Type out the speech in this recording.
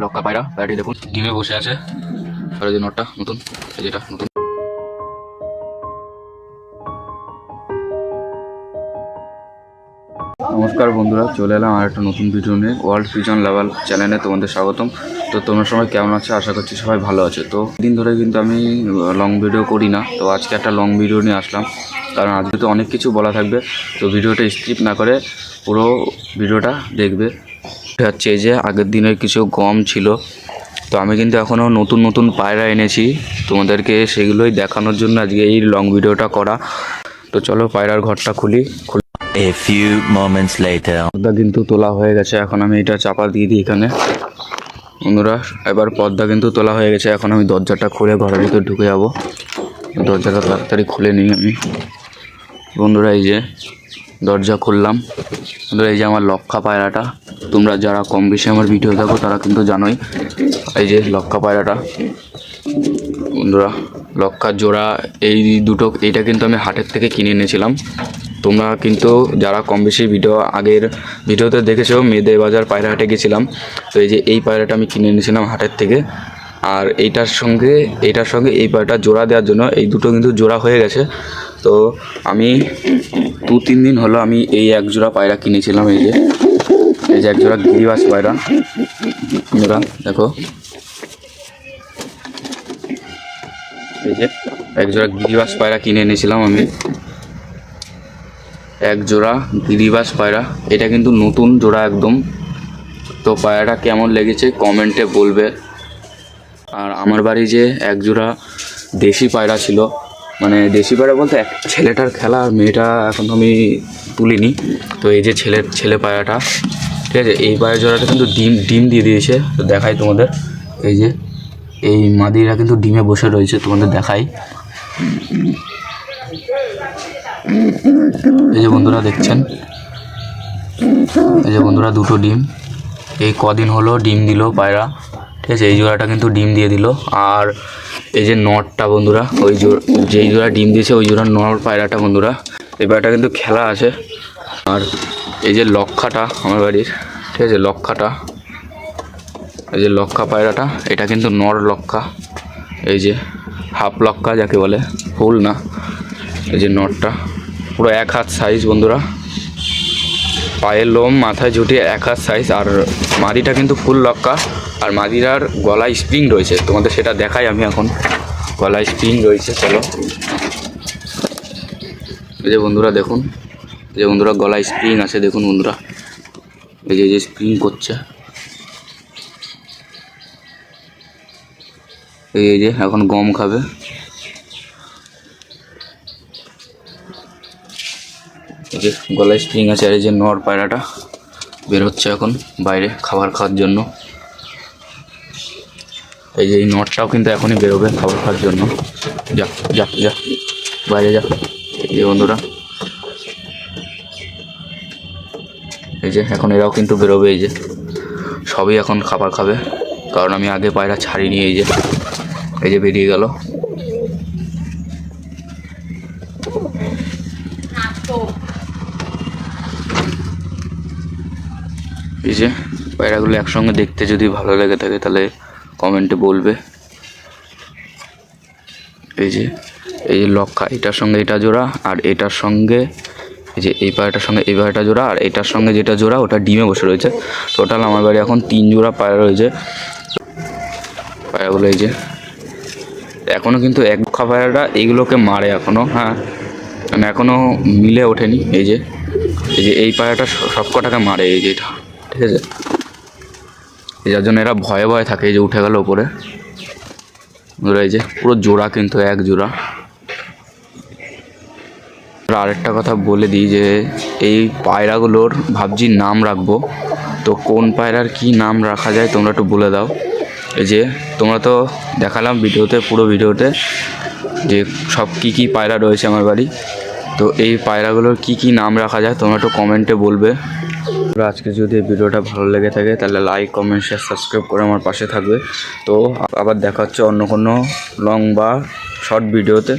লক্কা পায়রা পায়রাটি দেখুন ডিমে বসে আছে। আর এই যে নটটা নতুন, যেটা নতুন। নমস্কার বন্ধুরা, চলে এলাম আর একটা নতুন ভিডিও নিয়ে। ওয়ার্ল্ড পিজন লাভার চ্যানেলে তোমাদের স্বাগতম। তো তোমরা সবাই কেমন আছো? আশা করছি সবাই ভালো আছে। তো দিন ধরে কিন্তু আমি লং ভিডিও করি না, তো আজকে একটা লং ভিডিও নিয়ে আসলাম, কারণ আজকে তো অনেক কিছু বলা থাকবে। তো ভিডিওটা স্কিপ না করে পুরো ভিডিওটা দেখবে। হচ্ছে এই যে আগের দিনের কিছু গম ছিল, তো আমি কিন্তু এখনও নতুন নতুন পায়রা এনেছি তোমাদেরকে, সেগুলোই দেখানোর জন্য আজকে এই লং ভিডিওটা করা। তো চলো পায়রার ঘরটা খুলি। A few moments later. পর্দা কিন্তু তোলা হয়ে গেছে, এখন আমি এটা চাপা দিয়ে দিই এখানে। বন্ধুরা এবার পর্দা কিন্তু তোলা হয়ে গেছে, এখন আমি দরজাটা খুলে ঘরের ভিতর ঢুকে যাব। দরজাটা তাড়াতাড়ি খুলে নিই আমি। বন্ধুরা এই যে দরজা খুললাম। বন্ধুরা এই যে আমার লক্ষা পায়রাটা, তোমরা যারা কম বেশি আমার ভিডিও দেখো তারা কিন্তু জানোই। এই যে লক্ষা পায়রাটা বন্ধুরা, লক্ষার জোড়া এই দুটো। এইটা কিন্তু আমি হাটের থেকে কিনে এনেছিলাম। তোমরা কিন্তু যারা কম বেশি আগের ভিডিওতে দেখেছো, মেদে বাজার পায়রা হাটে গেছিলাম। তো এই যে এই পায়রাটা আমি কিনে এনেছিলাম হাটের থেকে। আর এইটার সঙ্গে এই পায়রাটা জোড়া দেওয়ার জন্য এই দুটো কিন্তু জোড়া হয়ে গেছে। তো আমি 2-3 দিন হলো আমি এই এক জোড়া পায়রা কিনেছিলাম। এই যে এক জোড়া গিরিবাস পায়রা। বন্ধুরা দেখো, এই যে এক জোড়া গিরিবাস পায়রা কিনে এনেছিলাম আমি, এক জোড়া গিরিবাস পায়রা। এটা কিন্তু নতুন জোড়া একদম। তো পায়রাটা কেমন লেগেছে কমেন্টে বলবে। আর আমার বাড়ি যে এক জোড়া দেশি পায়রা ছিল, মানে দেশি পায়রা বলতে এক ছেলেটার খেলা, আর মেয়েটা এখন আমি তুলিনি। তো এই যে ছেলে পায়রাটা, ঠিক আছে। এই পায়রা জোড়াটা কিন্তু ডিম দিয়ে দিয়েছে। তো দেখাই তোমাদের, এই যে এই মাদিরা কিন্তু ডিমে বসে রয়েছে, তোমাদের দেখাই। এই যে বন্ধুরা দেখছেন, এই যে বন্ধুরা দুটো ডিম। এই কদিন হলো ডিম দিল পায়রা, ঠিক আছে। এই জোড়াটা কিন্তু ডিম দিয়ে দিল। আর এই যে নটটা বন্ধুরা, যেই জোড়া ডিম দিয়েছে ওই জোড়ার নট পায়রাটা বন্ধুরা। এই পায়রাটা কিন্তু খেলা আছে। আর এই যে লক্ষাটা আমার বাড়ির, ঠিক আছে, লক্ষাটা, এই যে লক্ষা পায়রাটা, এটা কিন্তু নর লক্ষা। এই যে হাফ লক্ষা যাকে বলে, ফুল না। এই যে নটটা পুরো 1 হাত সাইজ বন্ধুরা, পায়ের লোম মাথায় ঝুটিয়ে 1 হাত সাইজ। আর মাদিটা কিন্তু ফুল লক্ষা, আর মাদিরার গলায় স্প্রিং রয়েছে, তোমাদের সেটা দেখাই আমি এখন। গলায় স্প্রিং রয়েছে, চলো। এই যে বন্ধুরা দেখুন, এই যে বন্ধুরা গলায় স্প্রিং আছে, দেখুন বন্ধুরা, এই যে স্প্রিং করছে। এই যে এখন গম খাবে। এই যে গলায় স্প্রিং আছে। আর এই যে নর পায়রাটা বের হচ্ছে এখন বাইরে খাবার খাওয়ার জন্য। এই যে এই নটটাও কিন্তু এখনই বেরোবে খাবার খাওয়ার জন্য। যা যা যা বাইরে যা। এই বন্ধুরা এই যে এখন এরাও কিন্তু বেরোবে। এই যে সবই এখন খাবার খাবে, কারণ আমি আগে পায়রা ছাড়িনি। এই যে বেরিয়ে গেল। এই যে পায়রাগুলো একসঙ্গে দেখতে যদি ভালো লেগে থাকে তাহলে কমেন্টে বলবে। এই যে লক্ষা, এটার সঙ্গে এটা জোড়া, আর এটার সঙ্গে এই যে এই পায়রাটার সঙ্গে এই পায়রাটা জোড়া, আর এটার সঙ্গে যেটা জোড়া ওটা ডিমে বসে রয়েছে। টোটাল আমার বাড়ি এখন 3 জোড়া পায়রা রয়েছে। পায়রাগুলো এই যে এখনও কিন্তু এক লক্ষা পায়রাটা এইগুলোকে মারে এখনও, হ্যাঁ, মানে এখনও মিলে ওঠেনি। এই যে এই পায়রাটা সব কটাকে মারে, এই যে এটা, ঠিক আছে। যার জন্য এরা ভয়ে ভয়ে থাকে। এই যে উঠে গেল ওপরে। এই যে পুরো জোড়া কিন্তু এক জোড়া। আরেকটা কথা বলে দিই যে এই পায়রাগুলোর ভাবছি নাম রাখবো, তো কোন পায়রার কি নাম রাখা যায় তোমরা একটু বলে দাও। এই যে তোমরা তো দেখালাম ভিডিওতে, পুরো ভিডিওতে, যে সব কি পায়রা রয়েছে আমার বাড়ি। তো এই পায়রাগুলোর কি নাম রাখা যায় তোমরা একটু কমেন্টে বলবে। আজকে যদি ভিডিওটা ভালো লেগে থাকে তাহলে লাইক, কমেন্ট, শেয়ার, সাবস্ক্রাইব করে আমার পাশে থাকবে। তো আবার দেখা হচ্ছে অন্য কোনো লং বা শর্ট ভিডিওতে।